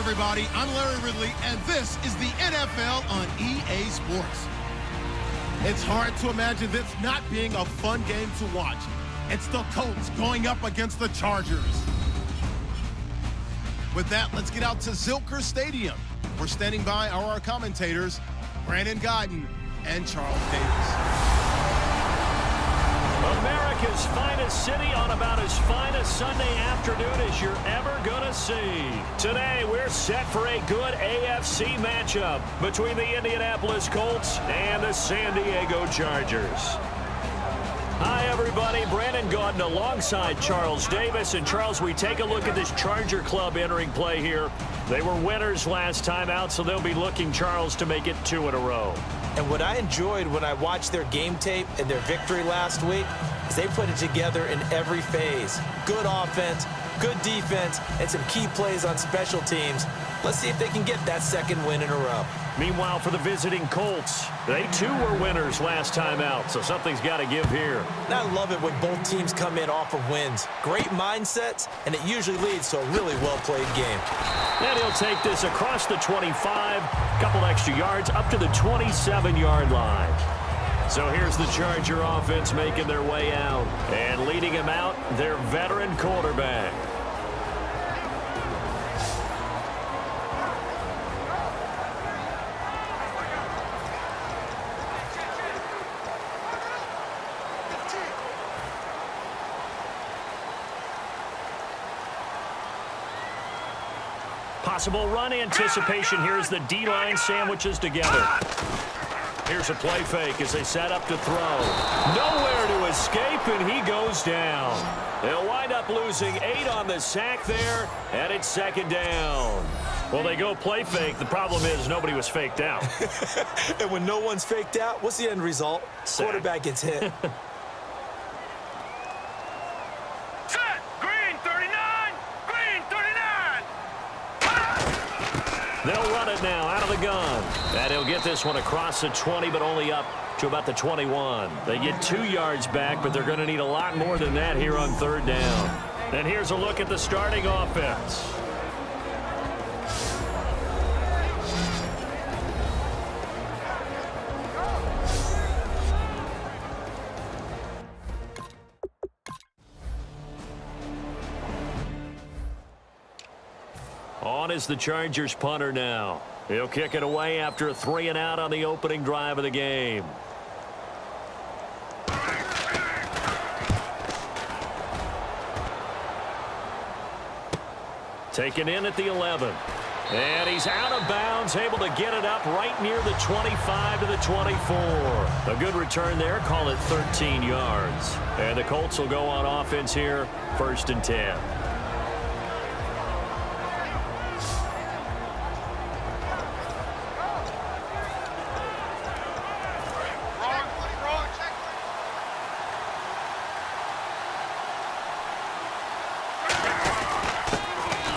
everybody. I'm Larry Ridley, and this is the NFL on EA Sports. It's hard to imagine this not being a fun game to watch. It's the Colts going up against the Chargers. With that, let's get out to Zilker Stadium. We're standing by our commentators, Brandon Godden and Charles Davis. America's finest city on about as fine a Sunday afternoon as you're ever going to see. Today, we're set for a good AFC matchup between the Indianapolis Colts and the San Diego Chargers. Hi, everybody. Brandon Godden alongside Charles Davis. And, Charles, we take a look at this Charger club entering play here. They were winners last time out, so they'll be looking, Charles, to make it 2 in a row. And what I enjoyed when I watched their game tape and their victory last week is they put it together in every phase. Good offense, good defense, and some key plays on special teams. Let's see if they can get that second win in a row. Meanwhile, for the visiting Colts, they too were winners last time out, so something's got to give here. And I love it when both teams come in off of wins. Great mindsets, and it usually leads to a really well-played game. And he'll take this across the 25, couple extra yards up to the 27-yard line. So here's the Charger offense making their way out. And leading him out, their veteran quarterback. Possible run anticipation here as the D-line sandwiches together. Here's a play fake as they set up to throw. Nowhere to escape, and he goes down. They'll wind up losing 8 on the sack there, and it's second down. Well, they go play fake. The problem is nobody was faked out. And when no one's faked out, what's the end result? Sack. Quarterback gets hit. They'll run it now out of the gun. And he'll get this one across the 20, but only up to about the 21. They get 2 yards back, but they're going to need a lot more than that here on third down. And here's a look at the starting offense. On is the Chargers punter now. He'll kick it away after a 3-and-out on the opening drive of the game. Taken in at the 11. And he's out of bounds, able to get it up right near the 25 to the 24. A good return there, call it 13 yards. And the Colts will go on offense here, 1st and 10.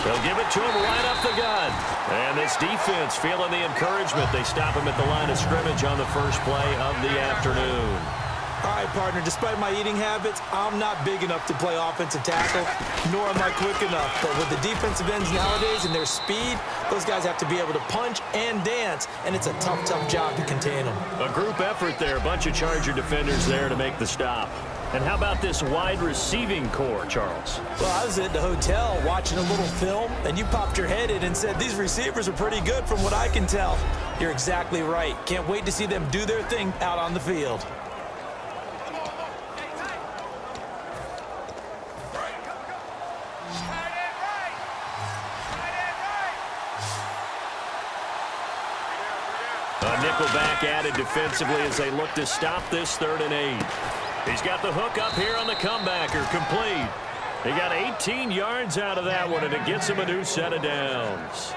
They'll give it to him right up the gut. And this defense feeling the encouragement. They stop him at the line of scrimmage on the first play of the afternoon. All right, partner, despite my eating habits, I'm not big enough to play offensive tackle, nor am I quick enough. But with the defensive ends nowadays and their speed, those guys have to be able to punch and dance, and it's a tough, tough job to contain them. A group effort there. A bunch of Charger defenders there to make the stop. And how about this wide receiving core, Charles? Well, I was at the hotel watching a little film, and you popped your head in and said, these receivers are pretty good from what I can tell. You're exactly right. Can't wait to see them do their thing out on the field. A nickelback added defensively as they look to stop this 3rd and 8. He's got the hook up here on the comebacker, complete. He got 18 yards out of that one, and it gets him a new set of downs.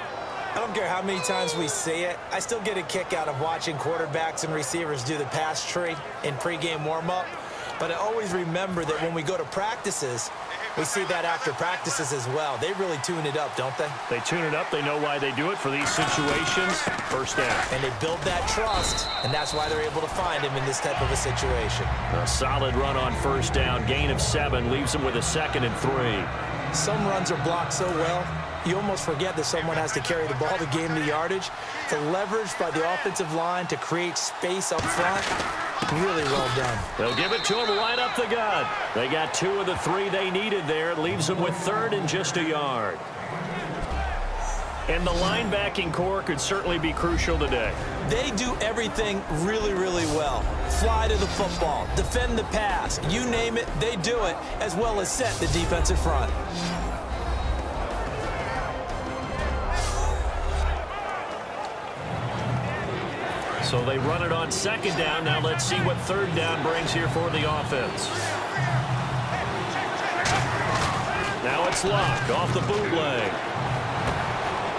I don't care how many times we say it, I still get a kick out of watching quarterbacks and receivers do the pass tree in pregame warm-up. But I always remember that when we go to practices, we see that after practices as well. They really tune it up, don't they? They tune it up. They know why they do it for these situations. First down. And they build that trust, and that's why they're able to find him in this type of a situation. A solid run on first down. Gain of 7 leaves him with a 2nd and 3. Some runs are blocked so well, you almost forget that someone has to carry the ball to gain the yardage. The leverage by the offensive line to create space up front, really well done. They'll give it to him right up the gut. They got 2 of the 3 they needed there. It leaves them with 3rd and just a yard. And the linebacking core could certainly be crucial today. They do everything really, really well. Fly to the football, defend the pass, you name it, they do it, as well as set the defensive front. So they run it on 2nd down. Now let's see what 3rd down brings here for the offense. Now it's Luck off the bootleg.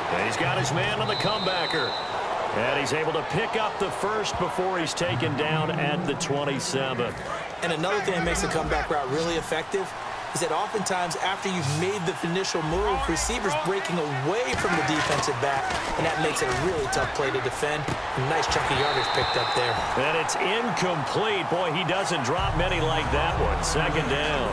And he's got his man on the comebacker. And he's able to pick up the first before he's taken down at the 27. And another thing that makes the comeback route really effective is that oftentimes after you've made the initial move, receivers breaking away from the defensive back, and that makes it a really tough play to defend. A nice chunk of yardage picked up there. And it's incomplete. Boy, he doesn't drop many like that one. 2nd down.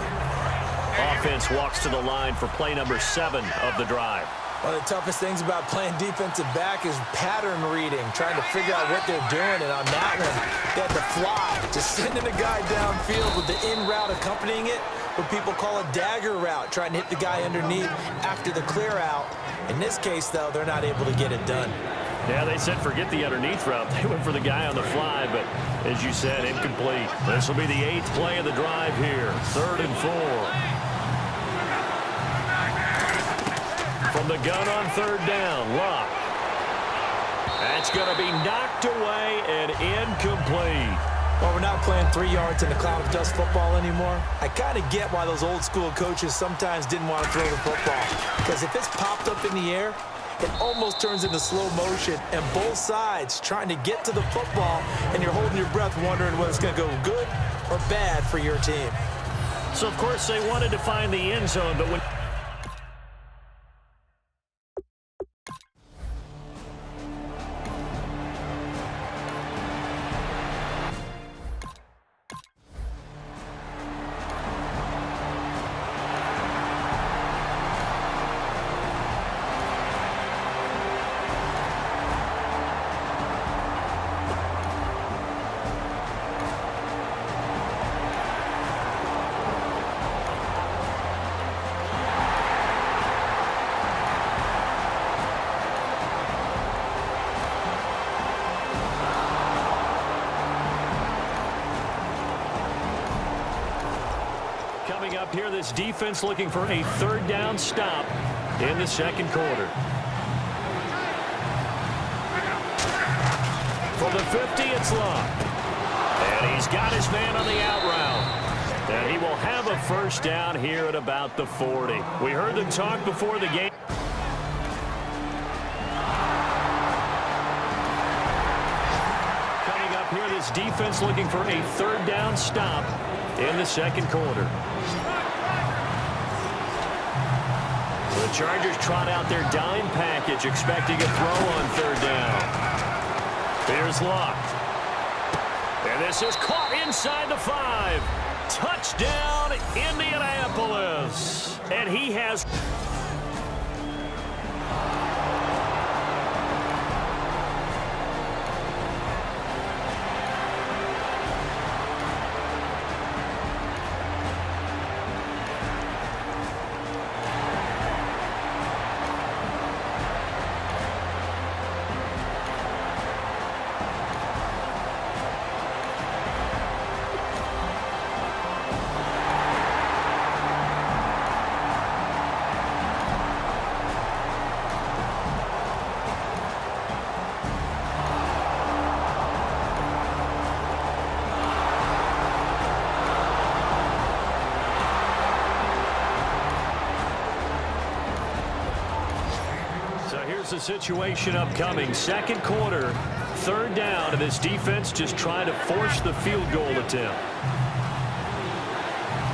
Offense walks to the line for play number 7 of the drive. One of the toughest things about playing defensive back is pattern reading, trying to figure out what they're doing. And on that one, they had to fly, just sending a guy downfield with the in route accompanying it, what people call a dagger route, trying to hit the guy underneath after the clear out. In this case, though, they're not able to get it done. Yeah, they said forget the underneath route. They went for the guy on the fly, but as you said, incomplete. This will be the 8th play of the drive here. 3rd and 4. From the gun on 3rd down, Luck. That's going to be knocked away and incomplete. Well, we're not playing 3 yards in a cloud of dust football anymore. I kind of get why those old school coaches sometimes didn't want to throw the football. Because if it's popped up in the air, it almost turns into slow motion, and both sides trying to get to the football, and you're holding your breath wondering whether it's going to go good or bad for your team. So, of course, they wanted to find the end zone, but when coming up here, this defense looking for a 3rd down stop in the 2nd quarter. From the 50, it's Luck. And he's got his man on the out route. And he will have a 1st down here at about the 40. We heard them talk before the game. Coming up here, this defense looking for a 3rd down stop in the 2nd quarter. The Chargers trot out their dime package, expecting a throw on 3rd down. Here's Luck. And this is caught inside the 5. Touchdown, Indianapolis. And he has... The situation upcoming. 2nd quarter, 3rd down, and this defense just trying to force the field goal attempt.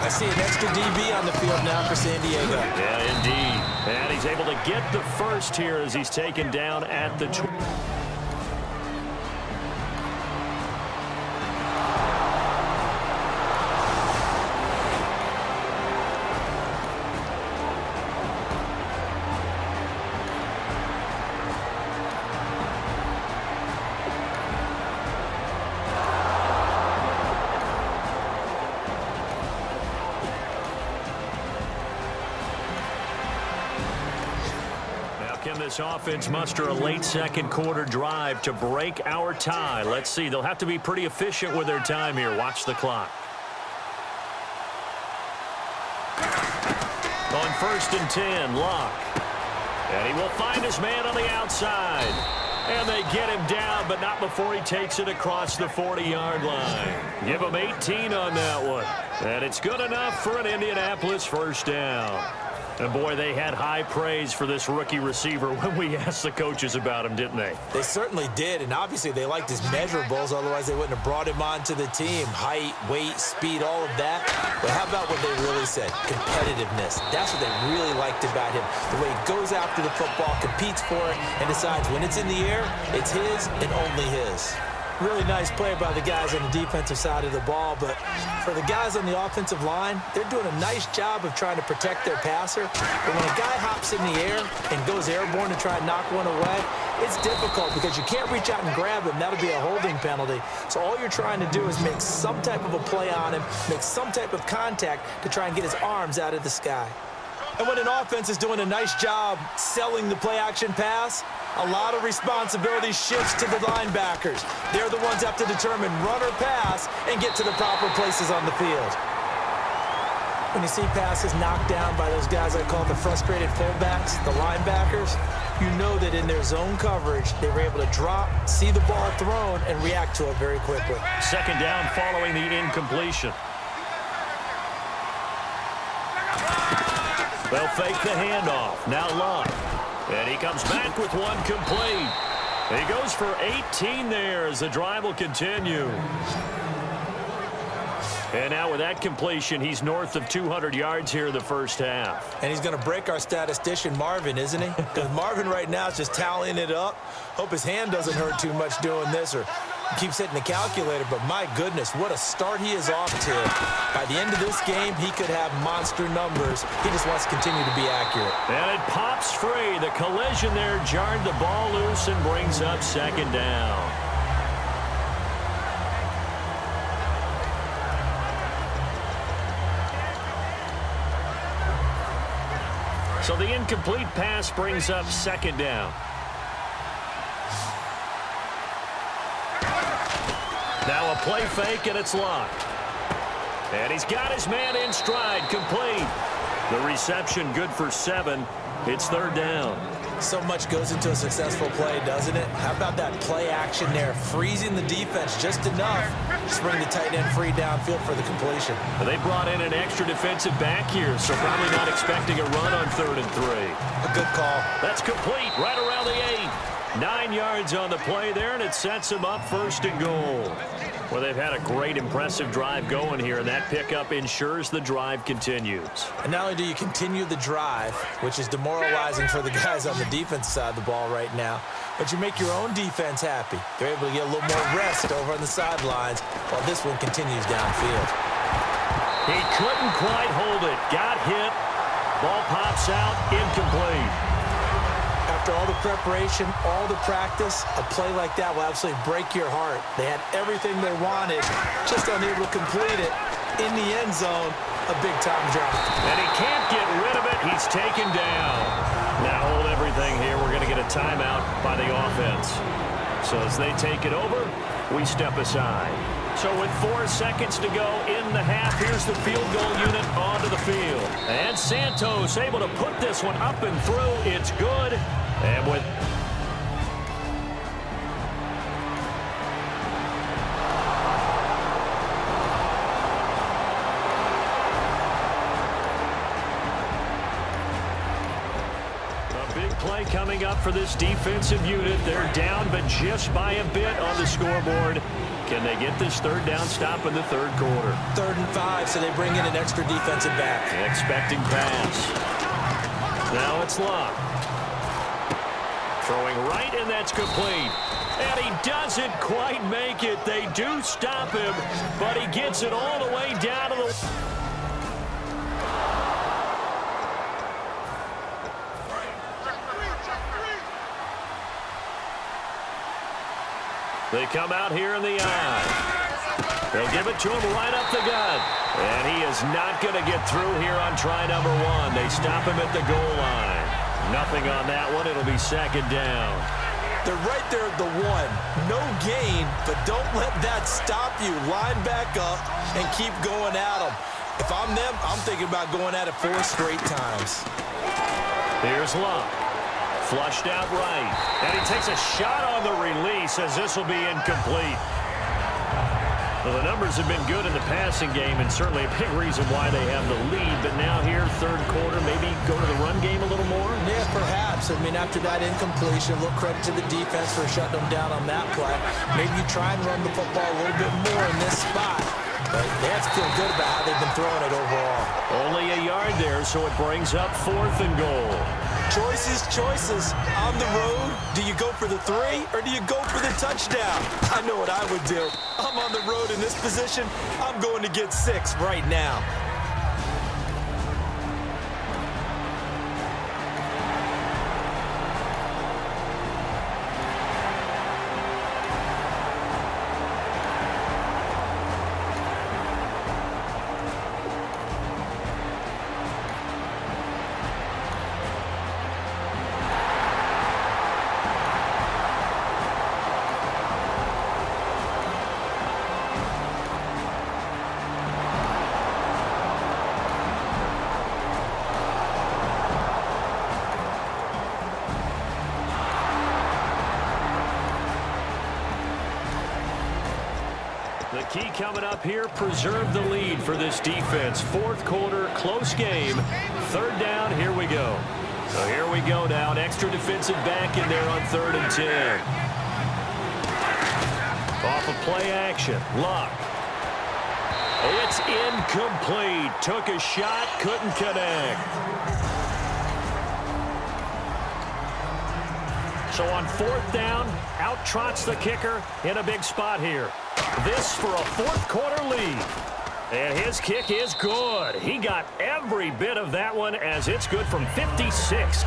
I see an extra DB on the field now for San Diego. Yeah, indeed. And he's able to get the first here as he's taken down at the 20. Can this offense muster a late second quarter drive to break our tie? Let's see. They'll have to be pretty efficient with their time here. Watch the clock. On 1st and 10, Locke. And he will find his man on the outside. And they get him down, but not before he takes it across the 40-yard line. Give him 18 on that one. And it's good enough for an Indianapolis first down. And, boy, they had high praise for this rookie receiver when we asked the coaches about him, didn't they? They certainly did, and obviously they liked his measurables. Otherwise, they wouldn't have brought him onto the team. Height, weight, speed, all of that. But how about what they really said? Competitiveness. That's what they really liked about him. The way he goes after the football, competes for it, and decides when it's in the air, it's his and only his. Really nice play by the guys on the defensive side of the ball, but for the guys on the offensive line, they're doing a nice job of trying to protect their passer. But when a guy hops in the air and goes airborne to try and knock one away, it's difficult because you can't reach out and grab him. That'll be a holding penalty. So all you're trying to do is make some type of a play on him, make some type of contact to try and get his arms out of the sky. And when an offense is doing a nice job selling the play-action pass, a lot of responsibility shifts to the linebackers. They're the ones that have to determine run or pass and get to the proper places on the field. When you see passes knocked down by those guys I call the frustrated fullbacks, the linebackers, you know that in their zone coverage, they were able to drop, see the ball thrown, and react to it very quickly. Second down following the incompletion. They'll fake the handoff. Now Locke. And he comes back with one complete. He goes for 18 there as the drive will continue. And now with that completion, he's north of 200 yards here in the first half. And he's going to break our statistician, Marvin, isn't he? Because Marvin right now is just tallying it up. Hope his hand doesn't hurt too much doing this or keeps hitting the calculator. But my goodness, what a start he is off to. By the end of this game, he could have monster numbers. He just wants to continue to be accurate. And it pops free. The collision there jarred the ball loose and brings up second down. So the incomplete pass brings up second down. Now a play fake, and it's Locke. And he's got his man in stride, complete. The reception good for 7. It's third down. So much goes into a successful play, doesn't it? How about that play action there, freezing the defense just enough to bring the tight end free downfield for the completion. Well, they brought in an extra defensive back here, so probably not expecting a run on 3rd and 3. A good call. That's complete right around the 8. 9 yards on the play there, and it sets them up 1st and goal. Well, they've had a great, impressive drive going here, and that pickup ensures the drive continues. And not only do you continue the drive, which is demoralizing for the guys on the defense side of the ball right now, but you make your own defense happy. They're able to get a little more rest over on the sidelines while this one continues downfield. He couldn't quite hold it. Got hit. Ball pops out. Incomplete. After all the preparation, all the practice, a play like that will absolutely break your heart. They had everything they wanted, just unable to complete it. In the end zone, a big-time drop. And he can't get rid of it. He's taken down. Now hold everything here. We're going to get a timeout by the offense. So as they take it over, we step aside. So with 4 seconds to go in the half, here's the field goal unit onto the field. And Santos able to put this one up and through. It's good. And with a big play coming up for this defensive unit. They're down, but just by a bit on the scoreboard. Can they get this third down stop in the third quarter? 3rd and 5, so they bring in an extra defensive back. Expecting pass. Now it's Locke. Throwing right, and that's complete. And he doesn't quite make it. They do stop him, but he gets it all the way down to the... They come out here in the eye. They'll give it to him right up the gut. And he is not going to get through here on try number 1. They stop him at the goal line. Nothing on that one. It'll be second down. They're right there at the 1. No gain, but don't let that stop you. Line back up and keep going at them. If I'm them, I'm thinking about going at it 4 straight times. Here's Luck. Flushed out right. And he takes a shot on the release as this will be incomplete. Well, the numbers have been good in the passing game and certainly a big reason why they have the lead. But now here, third quarter, maybe go to the run game a little more? Yeah, perhaps. I mean, after that incompletion, a little credit to the defense for shutting them down on that play. Maybe you try and run the football a little bit more in this spot. But they have to feel good about how they've been throwing it overall. Only a yard there, so it brings up 4th and goal. Choices, choices. On the road, do you go for the 3 or do you go for the touchdown? I know what I would do. I'm on the road in this position. I'm going to get 6 right now. The key coming up here, preserve the lead for this defense. 4th quarter, close game. 3rd down, here we go. So here we go now, an extra defensive back in there on 3rd and 10. Off of play action, Luck. It's incomplete. Took a shot, couldn't connect. So on 4th down, out trots the kicker in a big spot here. This for a 4th quarter lead. And his kick is good. He got every bit of that one as it's good from 56.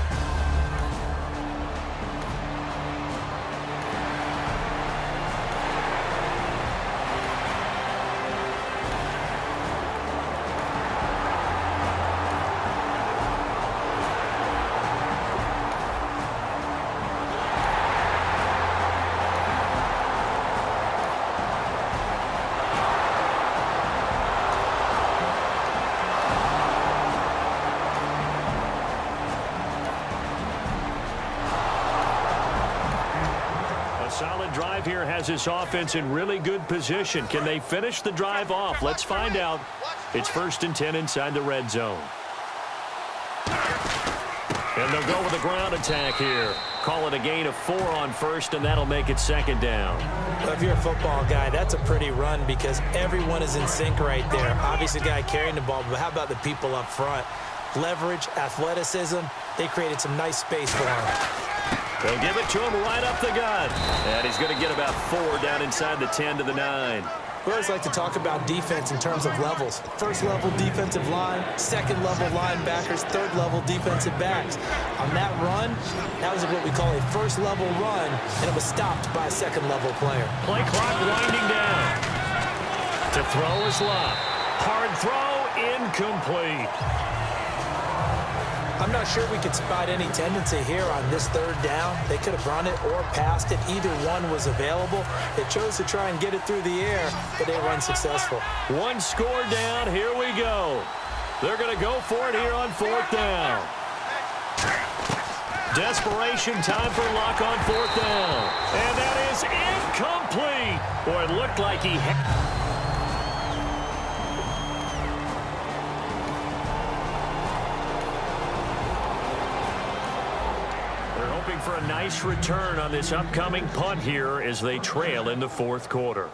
Solid drive here has this offense in really good position. Can they finish the drive off? Let's find out. It's 1st and 10 inside the red zone. And they'll go with a ground attack here. Call it a gain of 4 on 1st, and that'll make it 2nd down. Well, if you're a football guy, that's a pretty run because everyone is in sync right there. Obviously, the guy carrying the ball, but how about the people up front? Leverage, athleticism, they created some nice space for him. They'll give it to him right up the gut. And he's going to get about 4 down inside the 10 to the 9. We always like to talk about defense in terms of levels. 1st level defensive line, 2nd level linebackers, 3rd level defensive backs. On that run, that was what we call a 1st level run, and it was stopped by a 2nd level player. Play clock winding down. To throw is Luck. Hard throw, incomplete. I'm not sure we could spot any tendency here on this 3rd down. They could have run it or passed it. Either one was available. They chose to try and get it through the air, but they were unsuccessful. 1 score down. Here we go. They're going to go for it here on 4th down. Desperation time for Luck on 4th down. And that is incomplete. Boy, it looked like he had... for a nice return on this upcoming punt here as they trail in the 4th quarter.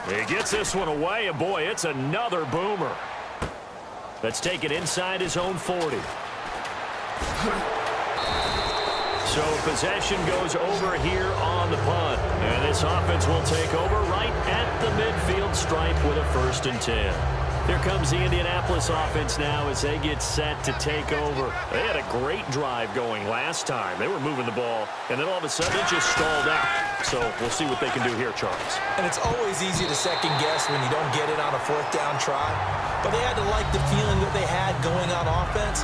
He gets this one away, and boy, it's another boomer. Let's take it inside his own 40. So possession goes over here on the punt. And this offense will take over right at the midfield stripe with a 1st and 10. Here comes the Indianapolis offense now as they get set to take over. They had a great drive going last time. They were moving the ball, and then all of a sudden it just stalled out. So we'll see what they can do here, Charles. And it's always easy to second guess when you don't get it on a fourth down try. But they had to like the feeling that they had going on offense.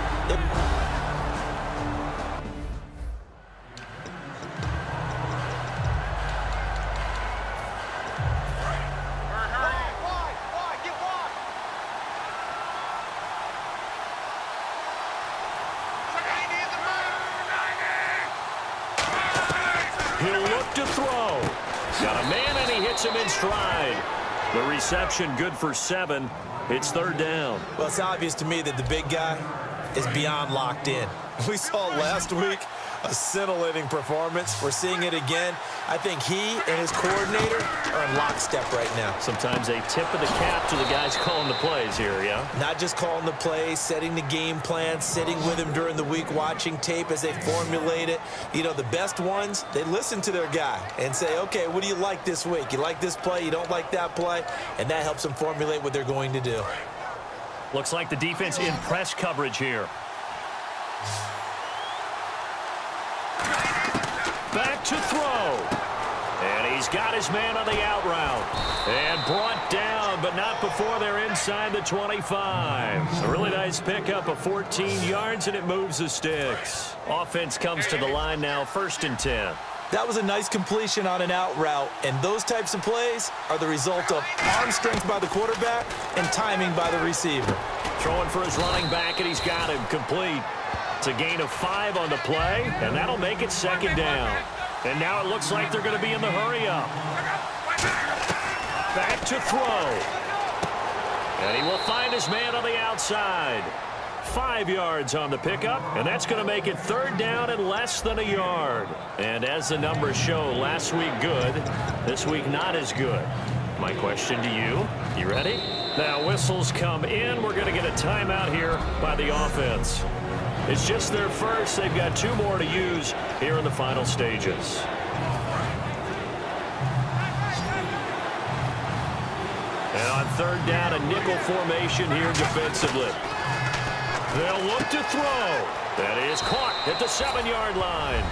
He'll look to throw. Got a man, and he hits him in stride. The reception good for 7. It's third down. Well, it's obvious to me that the big guy is beyond locked in. We saw last week a scintillating performance. We're seeing it again. I think he and his coordinator are in lockstep right now. Sometimes a tip of the cap to the guys calling the plays here, yeah? Not just calling the plays, setting the game plan, sitting with him during the week, watching tape as they formulate it. You know, the best ones, they listen to their guy and say, okay, what do you like this week? You like this play? You don't like that play? And that helps them formulate what they're going to do. Looks like the defense in press coverage here. Back to throw. And he's got his man on the out route. And brought down, but not before they're inside the 25. A really nice pickup of 14 yards, and it moves the sticks. Offense comes to the line now, 1st and 10. That was a nice completion on an out route, and those types of plays are the result of arm strength by the quarterback and timing by the receiver. Throwing for his running back, and he's got him complete. It's a gain of 5 on the play, and that'll make it 2nd down. And now it looks like they're going to be in the hurry-up. Back to throw. And he will find his man on the outside. 5 yards on the pickup, and that's going to make it 3rd down and less than a yard. And as the numbers show, last week good, this week not as good. My question to you ready? Now whistles come in. We're going to get a timeout here by the offense. It's just their first. They've got 2 more to use here in the final stages. And on 3rd down, a nickel formation here defensively. They'll look to throw. That is caught at the 7-yard line.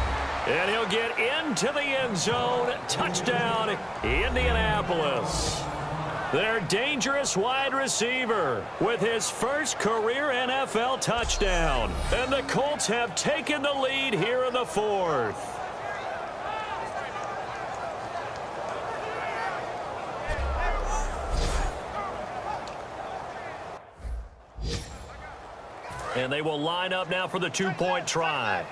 And he'll get into the end zone. Touchdown, Indianapolis. Their dangerous wide receiver with his first career NFL touchdown. And the Colts have taken the lead here in the 4th. And they will line up now for the 2-point try.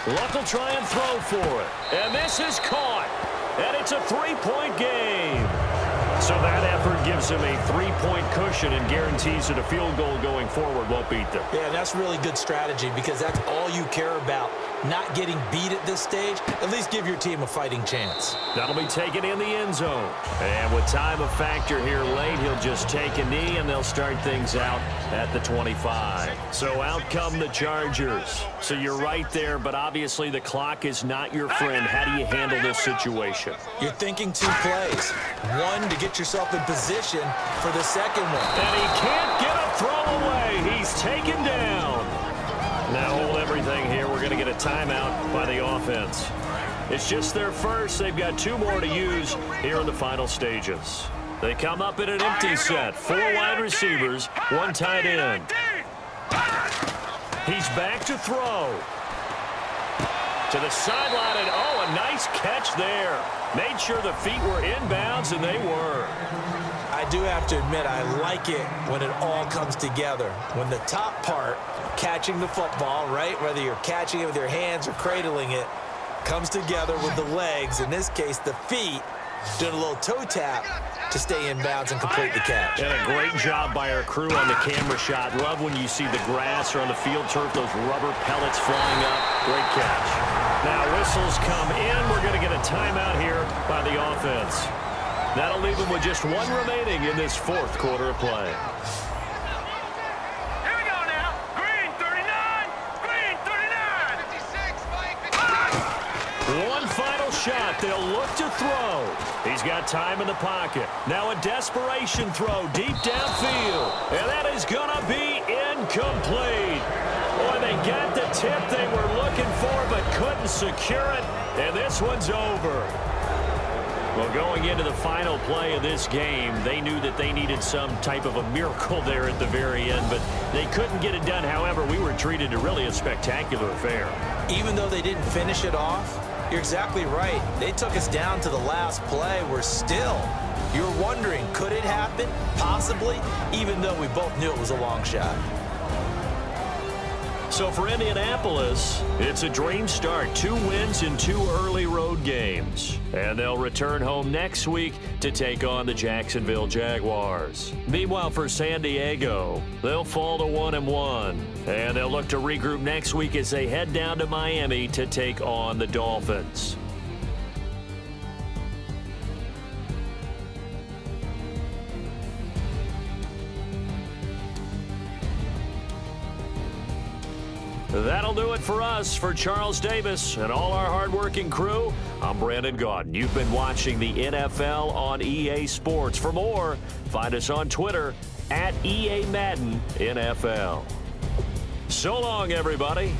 Luck will try and throw for it. And this is caught. And it's a 3-point game. So that effort gives him a 3-point cushion and guarantees that a field goal going forward won't beat them. Yeah, that's really good strategy because that's all you care about. Not getting beat at this stage, at least give your team a fighting chance. That'll be taken in the end zone. And with time a factor here late, he'll just take a knee and they'll start things out at the 25. So out come the Chargers. So you're right there, but obviously the clock is not your friend. How do you handle this situation? You're thinking 2 plays. One, to get yourself in position for the second one. And he can't get a throw away. He's taken down. Now hold everything here. We're going to get a timeout by the offense. It's just their first. They've got 2 more to use here in the final stages. They come up in an empty set. 4 wide receivers, 1 tight end. He's back to throw. To the sideline, and oh, a nice catch there. Made sure the feet were inbounds, and they were. I do have to admit, I like it when it all comes together. When the top part, catching the football, right, whether you're catching it with your hands or cradling it, comes together with the legs, in this case the feet, doing a little toe tap to stay in bounds and complete the catch. And a great job by our crew on the camera shot. Love when you see the grass or on the field turf, those rubber pellets flying up. Great catch. Now whistles come in. We're going to get a timeout here by the offense. That'll leave them with just 1 remaining in this 4th quarter of play. Here we go now. Green 39. Green 39. 56, Mike. One final shot. They'll look to throw. He's got time in the pocket. Now a desperation throw deep downfield. And that is going to be incomplete. Boy, they got the tip they were looking for but couldn't secure it. And this one's over. Well, going into the final play of this game, they knew that they needed some type of a miracle there at the very end, but they couldn't get it done. However, we were treated to really a spectacular affair. Even though they didn't finish it off, you're exactly right. They took us down to the last play. We're still, you're wondering, could it happen? Possibly, even though we both knew it was a long shot. So for Indianapolis, it's a dream start. 2 wins in 2 early road games. And they'll return home next week to take on the Jacksonville Jaguars. Meanwhile, for San Diego, they'll fall to 1-1. And they'll look to regroup next week as they head down to Miami to take on the Dolphins. That'll do it for us. For Charles Davis and all our hardworking crew, I'm Brandon Gaudin. You've been watching the NFL on EA Sports. For more, find us on Twitter @EA Madden NFL. So long, everybody.